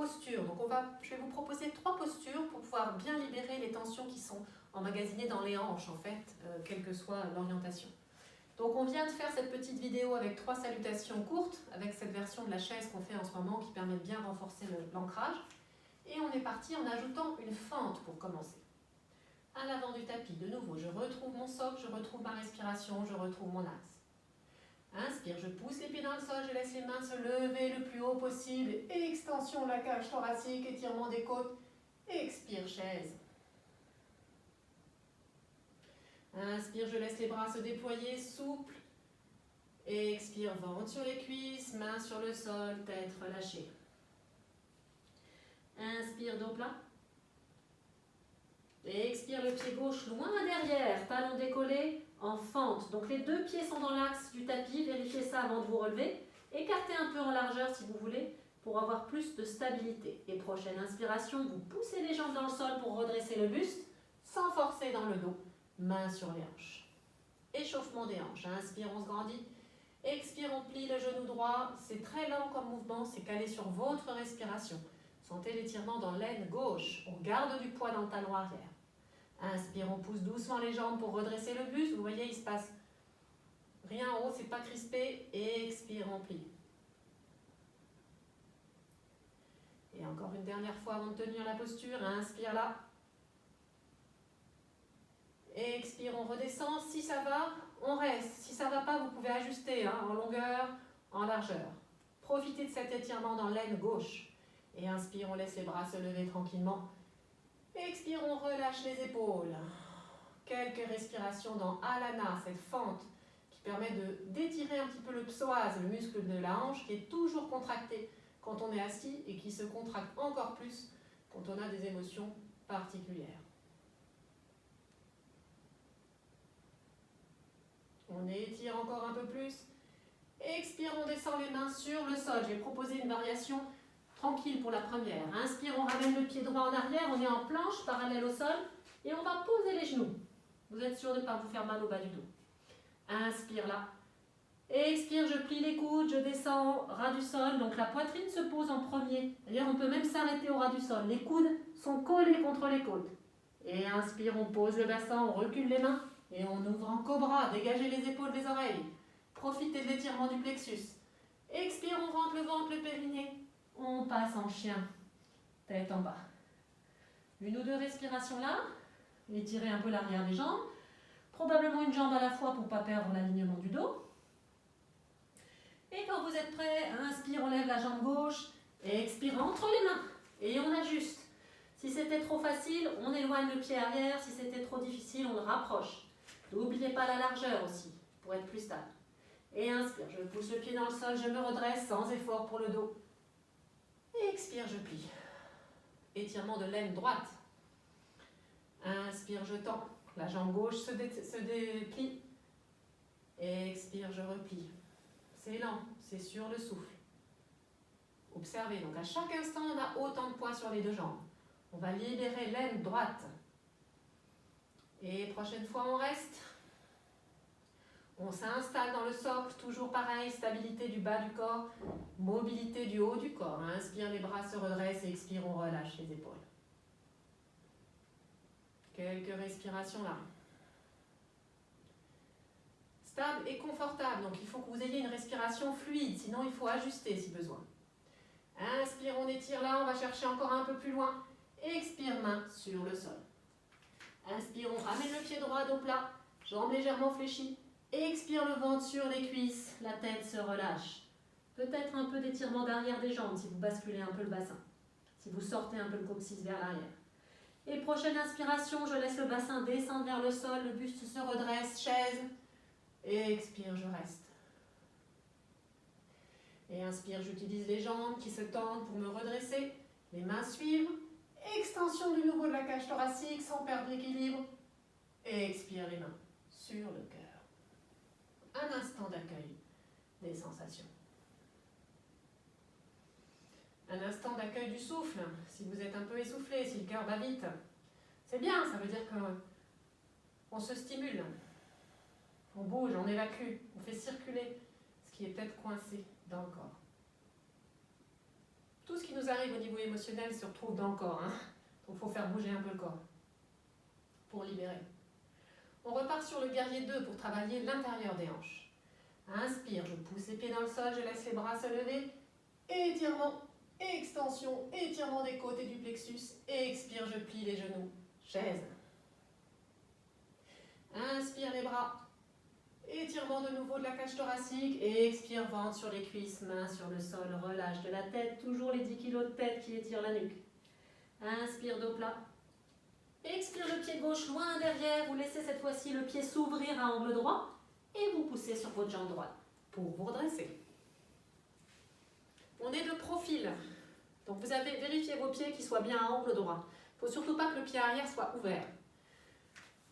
postures. Donc je vais vous proposer 3 postures pour pouvoir bien libérer les tensions qui sont emmagasinées dans les hanches, en fait, quelle que soit l'orientation. Donc on vient de faire cette petite vidéo avec 3 salutations courtes, avec cette version de la chaise qu'on fait en ce moment qui permet de bien renforcer l'ancrage. Et on est parti en ajoutant une fente pour commencer. À l'avant du tapis, de nouveau, je retrouve mon socle, je retrouve ma respiration, je retrouve mon axe. Inspire, je pousse les pieds dans le sol, je laisse les mains se lever le plus haut possible. Extension de la cage thoracique, étirement des côtes. Expire, chaise. Inspire, je laisse les bras se déployer, souple. Expire, ventre sur les cuisses, mains sur le sol, tête relâchée. Inspire, dos plat. Expire, le pied gauche loin derrière, talon décollé en fente. Donc les 2 pieds sont dans l'axe du tapis, vérifiez ça avant de vous relever. Écartez un peu en largeur si vous voulez pour avoir plus de stabilité. Et prochaine inspiration, vous poussez les jambes dans le sol pour redresser le buste sans forcer dans le dos. Main sur les hanches. Échauffement des hanches. Inspire, on se grandit. Expire, on plie le genou droit. C'est très lent comme mouvement, c'est calé sur votre respiration. Sentez l'étirement dans l'aine gauche. On garde du poids dans le talon arrière. Inspire, on pousse doucement les jambes pour redresser le buste. Vous voyez, il se passe rien en haut, c'est pas crispé. Expire, on plie. Et encore une dernière fois avant de tenir la posture. Inspire là. Expire, on redescend. Si ça va, on reste. Si ça ne va pas, vous pouvez ajuster en longueur, en largeur. Profitez de cet étirement dans l'aine gauche. Et inspire, on laisse les bras se lever tranquillement. Expire, on relâche les épaules. Quelques respirations dans Alana, cette fente qui permet d'étirer un petit peu le psoas, le muscle de la hanche qui est toujours contracté quand on est assis et qui se contracte encore plus quand on a des émotions particulières. On étire encore un peu plus. Expire, on descend les mains sur le sol. Je vais proposer une variation tranquille pour la première. Inspire, on ramène le pied droit en arrière. On est en planche parallèle au sol. Et on va poser les genoux. Vous êtes sûr de ne pas vous faire mal au bas du dos. Inspire là. Expire, je plie les coudes, je descends ras du sol. Donc la poitrine se pose en premier. D'ailleurs, on peut même s'arrêter au ras du sol. Les coudes sont collés contre les côtes. Et inspire, on pose le bassin, on recule les mains. Et on ouvre en cobra, dégagez les épaules des oreilles. Profitez de l'étirement du plexus. Expire, on rentre le ventre, le périnée. On passe en chien, tête en bas. 1 ou 2 respirations là. Étirez un peu l'arrière des jambes. Probablement une jambe à la fois pour ne pas perdre l'alignement du dos. Et quand vous êtes prêt, inspire, on lève la jambe gauche. Et expire, entre les mains. Et on ajuste. Si c'était trop facile, on éloigne le pied arrière. Si c'était trop difficile, on le rapproche. N'oubliez pas la largeur aussi, pour être plus stable. Et inspire, je pousse le pied dans le sol, je me redresse sans effort pour le dos. Et expire, je plie. Étirement de l'aine droite. Inspire, je tends. La jambe gauche se déplie. Et expire, je replie. C'est lent, c'est sur le souffle. Observez, donc à chaque instant, on a autant de poids sur les 2 jambes. On va libérer l'aine droite. Et prochaine fois, on reste. On s'installe dans le socle, toujours pareil, stabilité du bas du corps, mobilité du haut du corps. Inspire, les bras se redressent et expire, on relâche les épaules. Quelques respirations là. Stable et confortable, donc il faut que vous ayez une respiration fluide, sinon il faut ajuster si besoin. Inspire, on étire là, on va chercher encore un peu plus loin. Expire, main sur le sol. Inspire, on ramène le pied droit dos plat, jambes légèrement fléchies. Expire, le ventre sur les cuisses, la tête se relâche. Peut-être un peu d'étirement d'arrière des jambes si vous basculez un peu le bassin. Si vous sortez un peu le coccyx vers l'arrière. Et prochaine inspiration, je laisse le bassin descendre vers le sol, le buste se redresse, chaise. Et expire, je reste. Et inspire, j'utilise les jambes qui se tendent pour me redresser. Les mains suivent. Extension du nouveau de la cage thoracique sans perdre l'équilibre. Et expire les mains sur le cœur. Un instant d'accueil des sensations. Un instant d'accueil du souffle. Si vous êtes un peu essoufflé, si le cœur bat vite, c'est bien, ça veut dire qu'on se stimule. On bouge, on évacue, on fait circuler ce qui est peut-être coincé dans le corps. Tout ce qui qui nous arrive au niveau émotionnel se retrouve dans le corps. Hein. Donc il faut faire bouger un peu le corps pour libérer. On repart sur le guerrier 2 pour travailler l'intérieur des hanches. Inspire, je pousse les pieds dans le sol, je laisse les bras se lever. Étirement, extension, étirement des côtes et du plexus. Expire, je plie les genoux. Chaise. Inspire les bras. Étirement de nouveau de la cage thoracique. Et expire, ventre sur les cuisses, mains sur le sol. Relâche de la tête, toujours les 10 kg de tête qui étirent la nuque. Inspire, dos plat. Expire le pied gauche loin derrière. Vous laissez cette fois-ci le pied s'ouvrir à angle droit. Et vous poussez sur votre jambe droite pour vous redresser. On est de profil. Donc vous avez vérifié vos pieds qu'ils soient bien à angle droit. Il ne faut surtout pas que le pied arrière soit ouvert.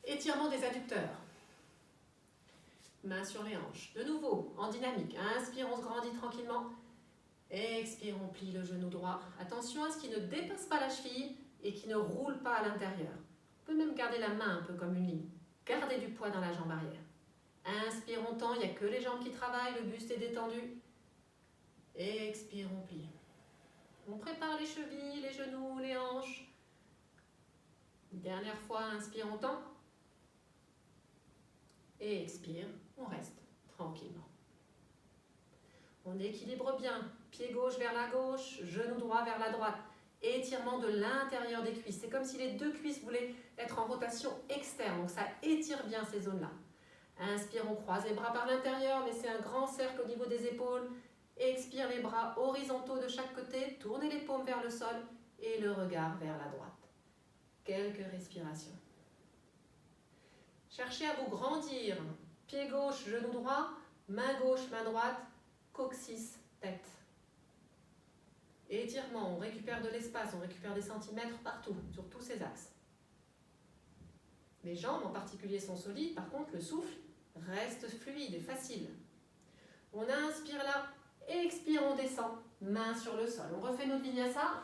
Étirement des adducteurs. Mains sur les hanches. De nouveau, en dynamique. Inspire, on se grandit tranquillement. Expire, on plie le genou droit. Attention à ce qui ne dépasse pas la cheville et qui ne roule pas à l'intérieur. On peut même garder la main un peu comme une ligne. Gardez du poids dans la jambe arrière. Inspire, on tend, il n'y a que les jambes qui travaillent, le buste est détendu. Expire, on plie. On prépare les chevilles, les genoux, les hanches. Dernière fois, inspire, on tend. Et expire, on reste tranquillement. On équilibre bien. Pied gauche vers la gauche, genou droit vers la droite. Étirement de l'intérieur des cuisses. C'est comme si les deux cuisses voulaient être en rotation externe. Donc ça étire bien ces zones-là. Inspire, on croise les bras par l'intérieur. Laissez un grand cercle au niveau des épaules. Expire, les bras horizontaux de chaque côté. Tournez les paumes vers le sol et le regard vers la droite. Quelques respirations. Cherchez à vous grandir. Pied gauche, genou droit. Main gauche, main droite. Coccyx, tête. Étirement, on récupère de l'espace, on récupère des centimètres partout, sur tous ces axes. Les jambes en particulier sont solides, par contre le souffle reste fluide et facile. On inspire là, expire, on descend, main sur le sol. On refait notre vinyasa.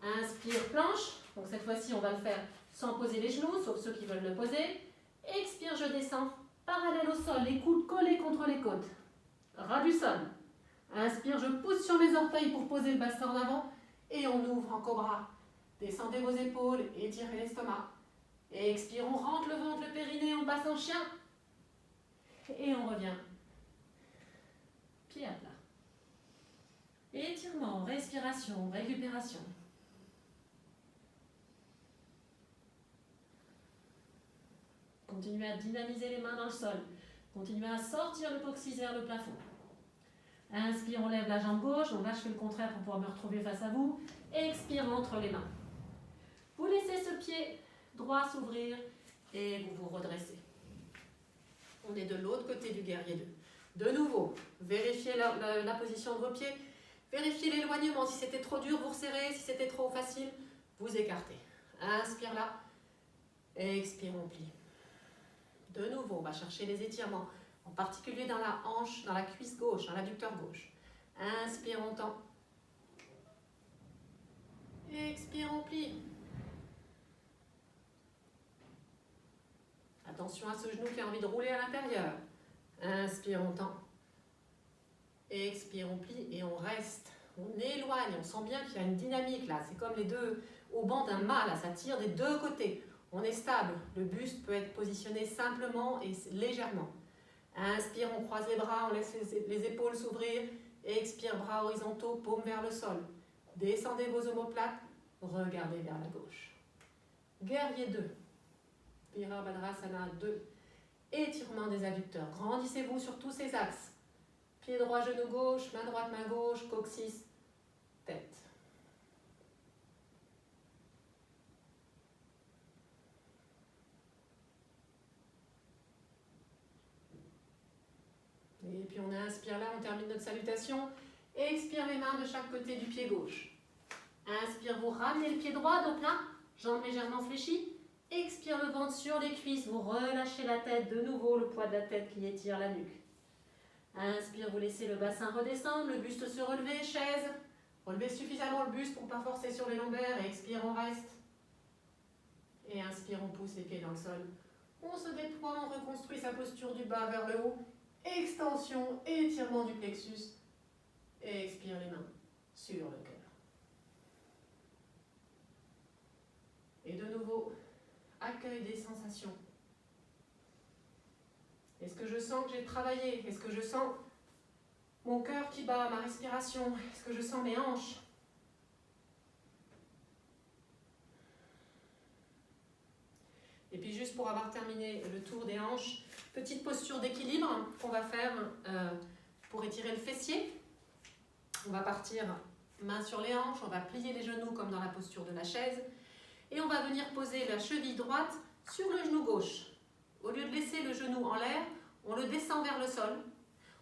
Inspire, planche. Donc cette fois-ci, on va le faire sans poser les genoux, sauf ceux qui veulent le poser. Expire, je descends, parallèle au sol, les coudes collés contre les côtes. Ras du sol. Inspire, je pousse sur mes orteils pour poser le bassin en avant. Et on ouvre en cobra. Descendez vos épaules, étirez l'estomac. Expire, on rentre le ventre, le périnée, on passe en chien. Et on revient. Pied à plat. Étirement, respiration, récupération. Continuez à dynamiser les mains dans le sol. Continuez à sortir le coccyx vers le plafond. Inspire, on lève la jambe gauche. Donc là, je fais le contraire pour pouvoir me retrouver face à vous. Expire, entre les mains. Vous laissez ce pied droit s'ouvrir et vous vous redressez. On est de l'autre côté du guerrier 2. De nouveau, vérifiez la position de vos pieds. Vérifiez l'éloignement. Si c'était trop dur, vous resserrez. Si c'était trop facile, vous écartez. Inspire là. Expire, on plie. De nouveau, on va chercher les étirements. En particulier dans la hanche, dans la cuisse gauche, dans l'adducteur gauche. Inspire, on tend. Expire, on plie. Attention à ce genou qui a envie de rouler à l'intérieur. Inspire, on tend. Expire, on plie et on reste. On éloigne, on sent bien qu'il y a une dynamique là. C'est comme les deux au banc d'un mât, là, ça tire des deux côtés. On est stable. Le buste peut être positionné simplement et légèrement. Inspire, on croise les bras, on laisse les épaules s'ouvrir. Expire, bras horizontaux, paumes vers le sol. Descendez vos omoplates, regardez vers la gauche. Guerrier 2. Virabhadrasana 2. Étirement des adducteurs. Grandissez-vous sur tous ces axes. Pied droit, genou gauche, main droite, main gauche, coccyx, tête. Et puis on inspire là, on termine notre salutation. Expire les mains de chaque côté du pied gauche. Inspire, vous ramenez le pied droit, donc là, jambes légèrement fléchies. Expire le ventre sur les cuisses, vous relâchez la tête, de nouveau le poids de la tête qui étire la nuque. Inspire, vous laissez le bassin redescendre, le buste se relever, chaise. Relevez suffisamment le buste pour ne pas forcer sur les lombaires. Expire, on reste. Et inspire, on pousse les pieds dans le sol. On se déploie, on reconstruit sa posture du bas vers le haut. Extension, étirement du plexus. Et expire les mains sur le cœur. Et de nouveau, accueil des sensations. Est-ce que je sens que j'ai travaillé? Est-ce que je sens mon cœur qui bat, ma respiration? Est-ce que je sens mes hanches? Et puis juste pour avoir terminé le tour des hanches, petite posture d'équilibre qu'on va faire pour étirer le fessier. On va partir main sur les hanches, on va plier les genoux comme dans la posture de la chaise. Et on va venir poser la cheville droite sur le genou gauche. Au lieu de laisser le genou en l'air, on le descend vers le sol.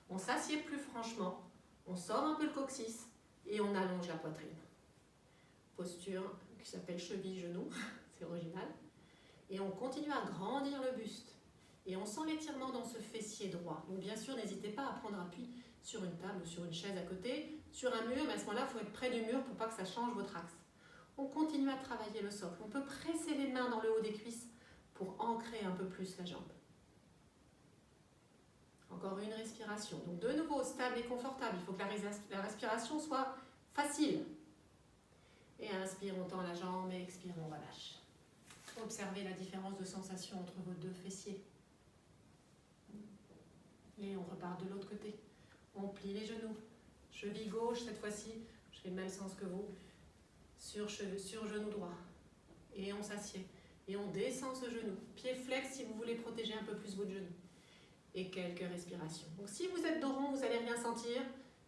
On s'assied plus franchement, on sort un peu le coccyx et on allonge la poitrine. Posture qui s'appelle cheville-genou, c'est original. Et on continue à grandir le buste. Et on sent l'étirement dans ce fessier droit. Donc bien sûr, n'hésitez pas à prendre appui sur une table ou sur une chaise à côté, sur un mur, mais à ce moment-là, il faut être près du mur pour pas que ça change votre axe. On continue à travailler le socle. On peut presser les mains dans le haut des cuisses pour ancrer un peu plus la jambe. Encore une respiration. Donc de nouveau, stable et confortable. Il faut que la respiration soit facile. Et inspire, on tend la jambe et expire, on relâche. Observez la différence de sensation entre vos deux fessiers. Et on repart de l'autre côté. On plie les genoux. Cheville gauche, cette fois-ci, je fais le même sens que vous, sur genou droit. Et on s'assied. Et on descend ce genou. Pied flex si vous voulez protéger un peu plus votre genou. Et quelques respirations. Donc si vous êtes dos rond, vous n'allez rien sentir.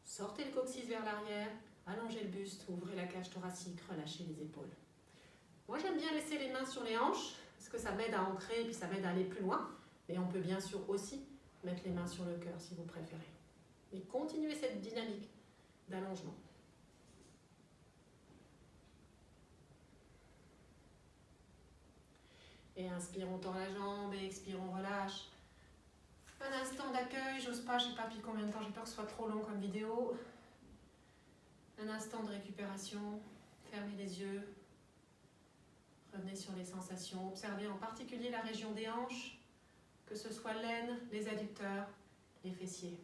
Sortez le coccyx vers l'arrière, allongez le buste, ouvrez la cage thoracique, relâchez les épaules. Moi j'aime bien laisser les mains sur les hanches, parce que ça m'aide à ancrer et puis ça m'aide à aller plus loin. Mais on peut bien sûr aussi mettre les mains sur le cœur si vous préférez. Et continuez cette dynamique d'allongement. Et inspire, on tend la jambe et expire, on relâche. Un instant d'accueil, j'ose pas, je sais pas depuis combien de temps, j'ai peur que ce soit trop long comme vidéo. Un instant de récupération, fermez les yeux. Revenez sur les sensations, observez en particulier la région des hanches, que ce soit l'aine, les adducteurs, les fessiers.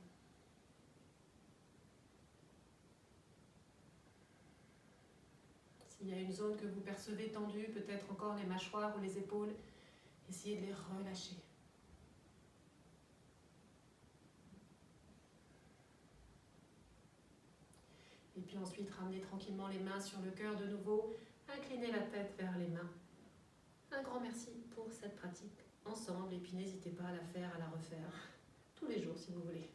S'il y a une zone que vous percevez tendue, peut-être encore les mâchoires ou les épaules, essayez de les relâcher. Et puis ensuite, ramenez tranquillement les mains sur le cœur de nouveau, inclinez la tête vers les mains. Un grand merci pour cette pratique ensemble et puis n'hésitez pas à la faire, à la refaire tous les jours si vous voulez.